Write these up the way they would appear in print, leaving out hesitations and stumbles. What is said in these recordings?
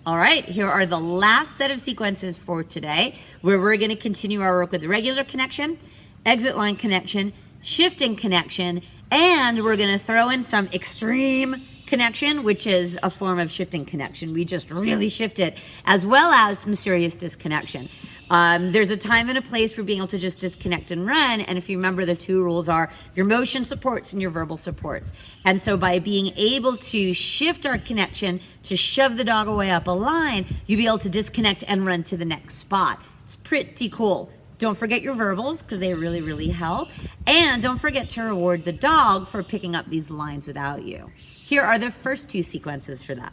All right, here are the last set of sequences for today, where we're going to continue our work with the regular connection, exit line connection, shifting connection, and we're going to throw in some extreme connection, which is a form of shifting connection. We just really shift it, as well as some serious disconnection. There's a time and a place for being able to just disconnect and run. And if you remember, the two rules are your motion supports and your verbal supports. And so by being able to shift our connection to shove the dog away up a line, you'll be able to disconnect and run to the next spot. It's pretty cool. Don't forget your verbals, because they really, really help. And don't forget to reward the dog for picking up these lines without you. Here are the first two sequences for that.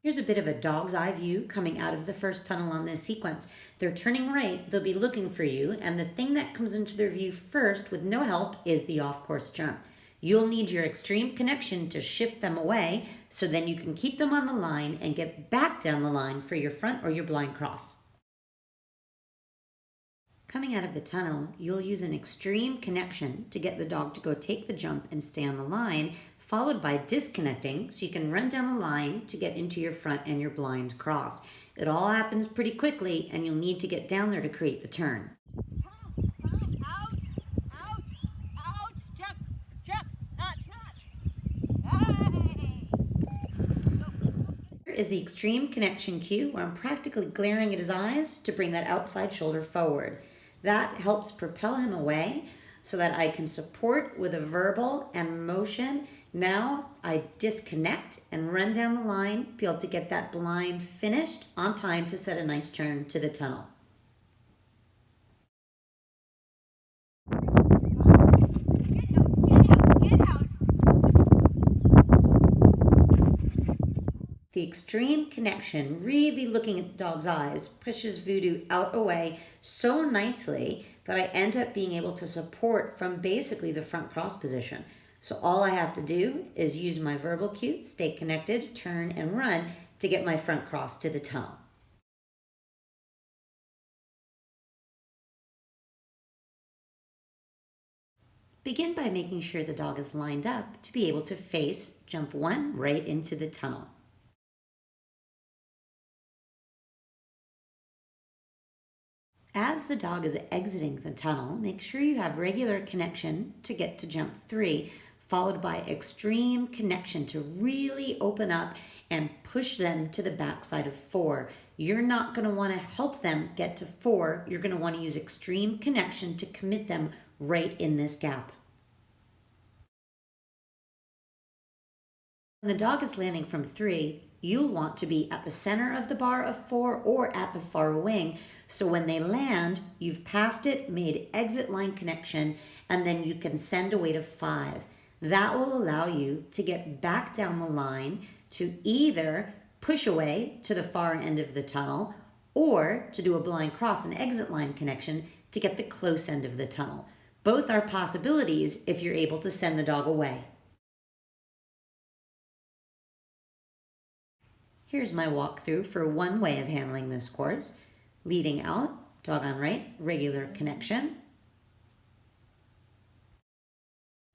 Here's a bit of a dog's eye view coming out of the first tunnel on this sequence. They're turning right, they'll be looking for you, and the thing that comes into their view first with no help is the off-course jump. You'll need your extreme connection to shift them away, so then you can keep them on the line and get back down the line for your front or your blind cross. Coming out of the tunnel, you'll use an extreme connection to get the dog to go take the jump and stay on the line, followed by disconnecting so you can run down the line to get into your front and your blind cross. It all happens pretty quickly, and you'll need to get down there to create the turn. Out, jump, notch. Here is the extreme connection cue, where I'm practically glaring at his eyes to bring that outside shoulder forward. That helps propel him away so that I can support with a verbal and motion. Now I disconnect and run down the line, be able to get that blind finished on time to set a nice turn to the tunnel. Get out. The extreme connection, really looking at the dog's eyes, pushes Voodoo out away so nicely that I end up being able to support from basically the front cross position. So all I have to do is use my verbal cue, stay connected, turn and run to get my front cross to the tunnel. Begin by making sure the dog is lined up to be able to face jump one right into the tunnel. As the dog is exiting the tunnel, make sure you have regular connection to get to jump 3, followed by extreme connection to really open up and push them to the backside of 4. You're not going to want to help them get to 4. You're going to want to use extreme connection to commit them right in this gap. When the dog is landing from 3, you'll want to be at the center of the bar of 4 or at the far wing. So when they land, you've passed it, made exit line connection, and then you can send away to 5. That will allow you to get back down the line to either push away to the far end of the tunnel or to do a blind cross and exit line connection to get the close end of the tunnel. Both are possibilities if you're able to send the dog away. Here's my walkthrough for one way of handling this course. Leading out, dog on right, regular connection.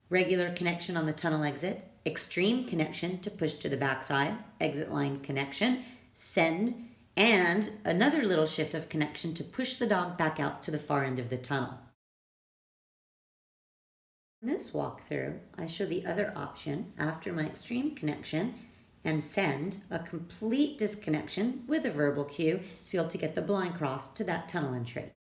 Regular connection on the tunnel exit, extreme connection to push to the backside, exit line connection, send, and another little shift of connection to push the dog back out to the far end of the tunnel. In this walkthrough, I show the other option after my extreme connection and send a complete disconnection with a verbal cue to be able to get the blind cross to that tunnel entry.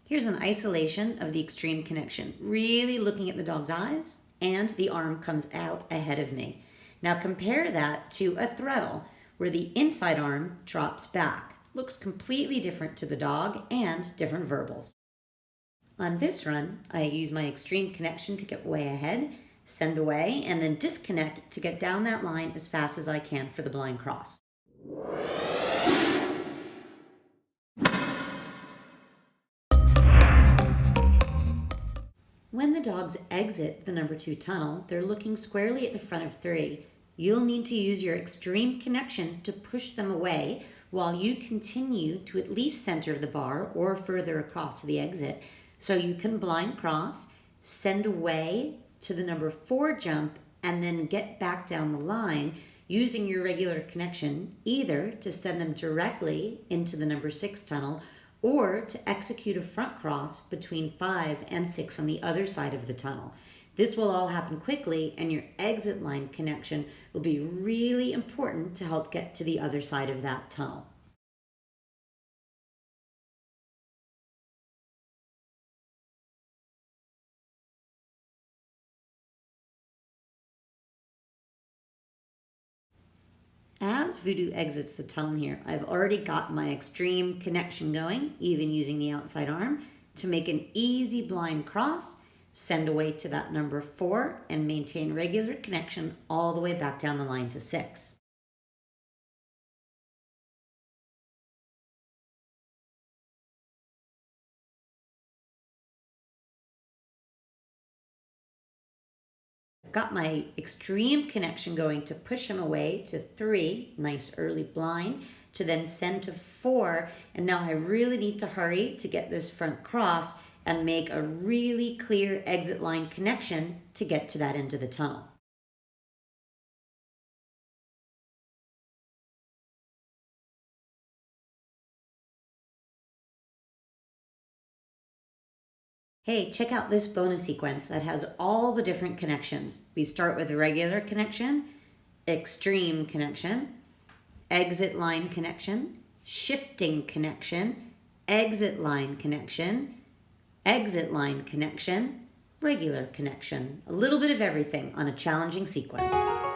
Here's an isolation of the extreme connection, really looking at the dog's eyes, and the arm comes out ahead of me. Now compare that to a throttle, where the inside arm drops back. Looks completely different to the dog and different verbals. On this run, I use my extreme connection to get way ahead, send away, and then disconnect to get down that line as fast as I can for the blind cross. When the dogs exit the number 2 tunnel, they're looking squarely at the front of 3. you'll need to use your extreme connection to push them away while you continue to at least center the bar or further across to the exit. So you can blind cross, send away to the number 4 jump, and then get back down the line using your regular connection, either to send them directly into the number 6 tunnel or to execute a front cross between 5 and 6 on the other side of the tunnel. This will all happen quickly, and your exit line connection will be really important to help get to the other side of that tunnel. As Voodoo exits the tunnel here, I've already got my extreme connection going, even using the outside arm, to make an easy blind cross, send away to that number 4, and maintain regular connection all the way back down the line to 6. I've got my extreme connection going to push him away to 3, nice early blind, to then send to 4, and now I really need to hurry to get this front cross and make a really clear exit line connection to get to that end of the tunnel. Hey, check out this bonus sequence that has all the different connections. We start with a regular connection, extreme connection, exit line connection, shifting connection, exit line connection, exit line connection, regular connection. A little bit of everything on a challenging sequence.